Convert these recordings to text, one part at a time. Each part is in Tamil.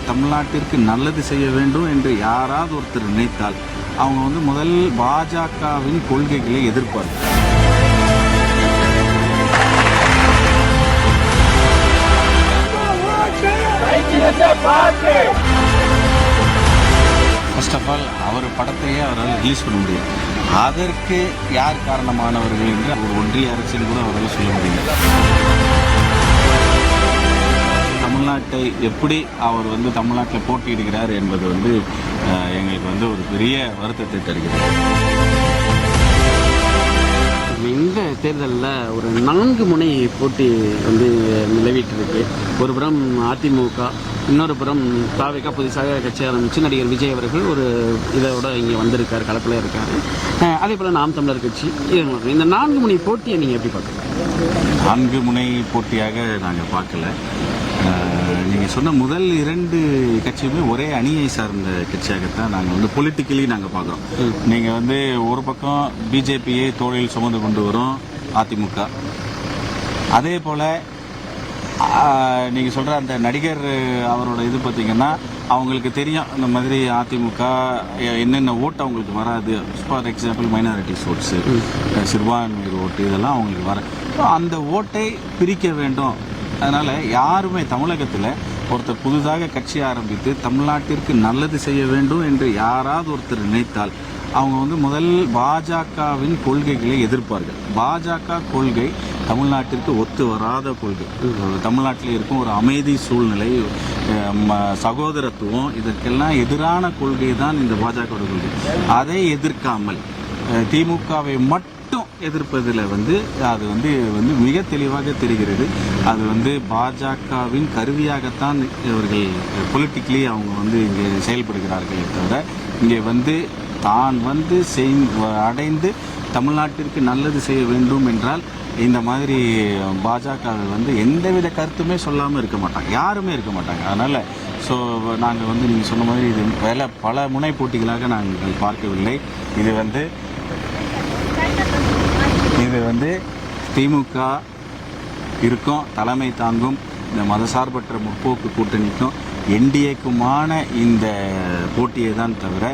தமிழ்நாட்டிற்கு நல்லது செய்ய வேண்டும் என்று யாராவது ஒருத்தர் நினைத்தால் அவங்க வந்து முதல் பாஜகவின் கொள்கைகளை எதிர்ப்பார்கள். ஃபர்ஸ்ட் ஆஃப் ஆல் அவர் படத்தையே அவரால் ரிலீஸ் பண்ண முடியும். அதற்கு யார் காரணமானவர்கள் என்று ஒரு ஒன்றிய அரசின் கூட அவரால் சொல்ல முடியும். தமிழ்நாட்டை எப்படி அவர் வந்து தமிழ்நாட்டில் போட்டியிடுகிறார் என்பது வந்து எங்களுக்கு வந்து ஒரு பெரிய வருத்தத்தை தருகிறது. இந்த தேர்தலில் ஒரு 4 முனை போட்டி வந்து நிலவிட்டு இருக்கு. ஒரு புறம் அதிமுக, இன்னொரு புறம் தாவேகா புதுசாக கட்சி ஆரம்பித்து நடிகர் விஜய் அவர்கள் ஒரு இதோட இங்கே வந்திருக்கார், களத்தில் இருக்கார். அதே போல் நாம் தமிழர் கட்சி. இந்த 4 முனை போட்டியை நீங்கள் எப்படி பார்க்குறீங்க? 4 முனை போட்டியாக நாங்கள் பார்க்கல. நீங்கள் சொன்ன முதல் 2 கட்சியுமே ஒரே அணியை சார்ந்த கட்சியாகத்தான் நாங்கள் வந்து பொலிட்டிக்கலி நாங்கள் பார்க்குறோம். நீங்கள் வந்து ஒரு பக்கம் பிஜேபியை தோளில் சுமந்து கொண்டு வரும் அதிமுக, அதே போல் நீங்கள் சொல்கிற அந்த நடிகர் அவரோட இது பார்த்திங்கன்னா அவங்களுக்கு தெரியும் இந்த மாதிரி அதிமுக என்னென்ன ஓட்டு அவங்களுக்கு வராது. ஃபார் எக்ஸாம்பிள் மைனாரிட்டிஸ் ஓட்ஸு, சிறுபான்மையர் ஓட்டு, இதெல்லாம் அவங்களுக்கு வர அந்த ஓட்டை பிரிக்க வேண்டும். அதனால் யாருமே தமிழகத்தில் ஒருத்தர் புதுதாக கட்சி ஆரம்பித்து தமிழ்நாட்டிற்கு நல்லது செய்ய வேண்டும் என்று யாராவது ஒருத்தர் நினைத்தால் அவங்க வந்து முதல் பாஜகவின் கொள்கைகளை எதிர்ப்பார்கள். பாஜக கொள்கை தமிழ்நாட்டிற்கு ஒத்து வராத கொள்கை. தமிழ்நாட்டில் இருக்கும் ஒரு அமைதி சூழ்நிலை, சகோதரத்துவம், இதற்கெல்லாம் எதிரான கொள்கை தான் இந்த பாஜக கொள்கை. அதை எதிர்க்காமல் திமுகவை மட்டும் எதிர்ப்பதில் வந்து அது வந்து மிக தெளிவாக தெரிகிறது. அது வந்து பாஜகவின் கருவியாகத்தான் இவர்கள் பொலிட்டிக்கலி அவங்க வந்து இங்கே செயல்படுகிறார்களே தவிர இங்கே வந்து தான் வந்து அடைந்து தமிழ்நாட்டிற்கு நல்லது செய்ய வேண்டும் என்றால் இந்த மாதிரி பாஜகவை வந்து எந்தவித கருத்துமே சொல்லாமல் இருக்க மாட்டாங்க, யாருமே இருக்க மாட்டாங்க. அதனால் ஸோ நாங்கள் வந்து நீங்கள் சொன்ன மாதிரி இது பல முனை போட்டிகளாக நாங்கள் பார்க்கவில்லை. இது வந்து திமுக இருக்கும், தலைமை தாங்கும் இந்த மதசார்பற்ற முற்போக்கு கூட்டணிக்கும் என்டிஏக்குமான இந்த போட்டியை தான் தவிர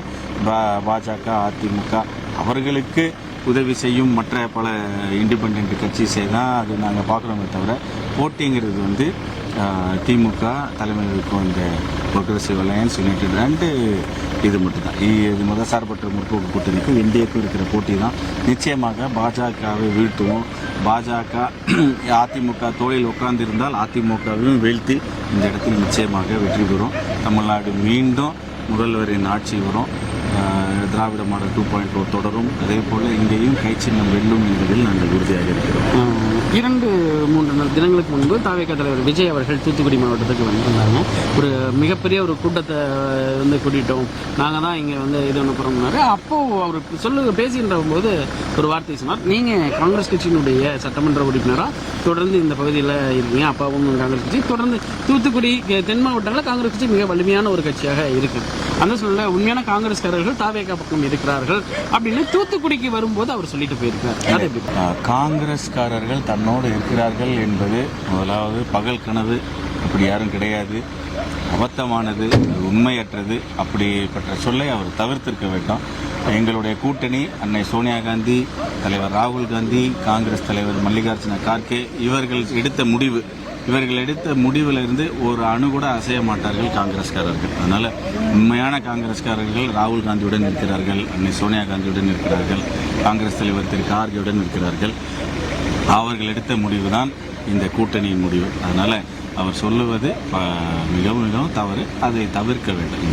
பாஜக, அதிமுக அவர்களுக்கு உதவி செய்யும் மற்ற பல இண்டிபெண்ட் கட்சி தான் அது நாங்கள் பார்க்குறோமே தவிர போட்டிங்கிறது வந்து திமுக தலைமையிலுக்கும் இந்த ப்ரோக்ரெசிவ் அலையன்ஸ், யுனைடெட் அண்டு இது மட்டும்தான். இது மதசார்பற்ற முற்போக்கு கூட்டணிக்கும் என்டிஏக்கும் இருக்கிற போட்டி தான். நிச்சயமாக பாஜகவை வீழ்த்துவோம். பாஜக அதிமுக தோளில் உட்கார்ந்திருந்தால் அதிமுகவையும் வீழ்த்தி இந்த இடத்தில் நிச்சயமாக வெற்றி பெறும். தமிழ்நாடு மீண்டும் முதல்வரின் ஆட்சி வரும். திராவிட மாடல் 2.0 தொடரும். அதே போல் இங்கேயும் கை சின்னம் வெல்லும் என்பதில் நாங்கள் உறுதியாக இருக்கிறோம். 2-3 தினங்களுக்கு முன்பு தாவேகா தலைவர் விஜய் அவர்கள் தூத்துக்குடி மாவட்டத்துக்கு வந்திருந்தாங்க. ஒரு மிகப்பெரிய ஒரு கூட்டத்தை வந்து கூட்டிட்டோம், நாங்கள் தான் இங்கே வந்து இது ஒன்று போகிறோம்னாரு. அப்போது அவர் பேசின்ற போது ஒரு வார்த்தை சொன்னார், நீங்கள் காங்கிரஸ் கட்சியினுடைய சட்டமன்ற உறுப்பினராக தொடர்ந்து இந்த பகுதியில் இருக்கீங்க, அப்பாவும் காங்கிரஸ் கட்சி தொடர்ந்து தூத்துக்குடி தென் மாவட்டங்களில் காங்கிரஸ் கட்சி மிக வலிமையான ஒரு கட்சியாக இருக்குது. அந்த சூழ்நிலை உண்மையான காங்கிரஸ்காரர்கள் தாவேகா பக்கம் இருக்கிறார்கள் அப்படின்னு தூத்துக்குடிக்கு வரும்போது அவர் சொல்லிட்டு போயிருக்கார். காங்கிரஸ்காரர்கள் தன்னோடு இருக்கிறார்கள் என்பது முதலாவது பகல் கனவு. அப்படி யாரும் கிடையாது, அபத்தமானது, உண்மையற்றது. அப்படிப்பட்ட சொல்லை அவர் தவிர்த்திருக்க வேண்டும். எங்களுடைய கூட்டணி அன்னை சோனியா காந்தி, தலைவர் ராகுல் காந்தி, காங்கிரஸ் தலைவர் மல்லிகார்ஜுன கார்கே இவர்கள் எடுத்த முடிவிலிருந்து ஒரு அணு கூட அசைய மாட்டார்கள் காங்கிரஸ்காரர்கள். அதனால் உண்மையான காங்கிரஸ்காரர்கள் ராகுல் காந்தியுடன் இருக்கிறார்கள், அன்னை சோனியா காந்தியுடன் இருக்கிறார்கள், காங்கிரஸ் தலைவர் திரு கார்கேயுடன் இருக்கிறார்கள். அவர்கள் எடுத்த முடிவு தான் இந்த கூட்டணியின் முடிவு. அதனால் அவர் சொல்லுவது மிகவும் மிகவும் தவறு, அதை தவிர்க்க வேண்டும்.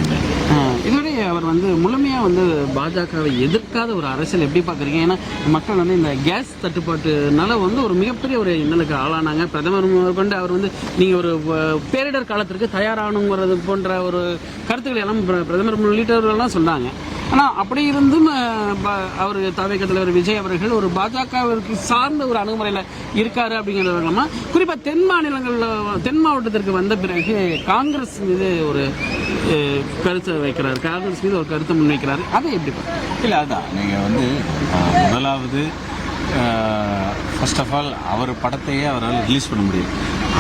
இதோடைய அவர் வந்து முழுமையாக வந்து பாஜகவை எதிர்க்காத ஒரு அரசியல் எப்படி பார்க்குறீங்க? ஏன்னா மக்கள் வந்து இந்த கேஸ் தட்டுப்பாட்டுனால வந்து ஒரு மிகப்பெரிய ஒரு இன்னலுக்கு ஆளானாங்க. பிரதமர் கொண்டு அவர் வந்து நீங்கள் ஒரு பேரிடர் காலத்திற்கு தயாராகணுங்கிறது போன்ற ஒரு கருத்துக்களை எல்லாம் பிரதமர் உள்ளிட்டவர்கள்லாம் சொன்னாங்க. ஆனால் அப்படி இருந்தும் அவர் தாவேகா தலைவர் விஜய் அவர்கள் ஒரு பாஜகவிற்கு சார்ந்த ஒரு அணுகுமுறையில் இருக்காரு அப்படிங்கிறது இல்லாமல் குறிப்பாக தென் மாவட்டத்திற்கு வந்த பிறகு காங்கிரஸ் மீது ஒரு கருத்தை வைக்கிறார், காங்கிரஸ் மீது ஒரு கருத்தை முன்வைக்கிறாரு. அதை எப்படி இல்லை, அதுதான் நீங்கள் வந்து முதலாவது ஃபர்ஸ்ட் ஆஃப் ஆல் அவர் படத்தையே அவரால் ரிலீஸ் பண்ண முடியும்.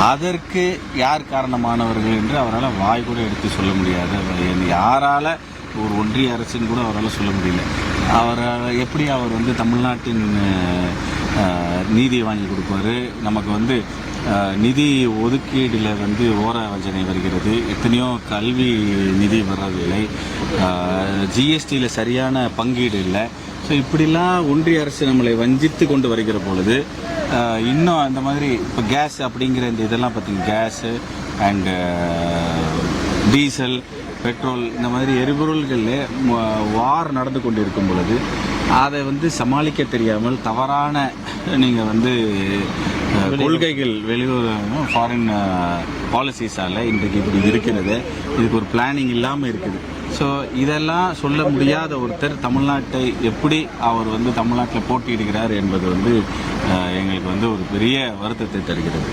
அதற்கு யார் காரணமானவர்கள் என்று அவரால் வாய் கூட எடுத்து சொல்ல முடியாது. யாரால ஒரு ஒன்றிய அரசுன்னு கூட அவரால் சொல்ல முடியல. எப்படி அவர் வந்து தமிழ்நாட்டின் நீதியை வாங்கி கொடுப்பாரு? நமக்கு வந்து நிதி ஒதுக்கீடில் வந்து ஓரவஞ்சனை வருகிறது, எத்தனையோ கல்வி நிதி வர்றதில்லை, ஜிஎஸ்டியில் சரியான பங்கீடு இல்லை. ஸோ இப்படிலாம் ஒன்றிய அரசு நம்மளை வஞ்சித்து கொண்டு வருகிற பொழுது இன்னும் அந்த மாதிரி இப்போ கேஸ் அப்படிங்கிற இந்த இதெல்லாம் பார்த்தீங்க, கேஸு அண்டு டீசல், பெட்ரோல், இந்த மாதிரி எரிபொருள்களில் வார் நடந்து கொண்டு இருக்கும் பொழுது அதை வந்து சமாளிக்க தெரியாமல் தவறான நீங்கள் வந்து கொள்கைகள் வெளியுறவு ஃபாரின் பாலிசிஸால் இன்றைக்கு இப்படி இருக்கிறது. இதுக்கு ஒரு பிளானிங் இல்லாமல் இருக்குது. ஸோ இதெல்லாம் சொல்ல முடியாத ஒருத்தர் தமிழ்நாட்டை எப்படி அவர் வந்து தமிழ்நாட்டில் போட்டியிடுகிறார் என்பது வந்து எங்களுக்கு வந்து ஒரு பெரிய வருத்தத்தை தருகிறது.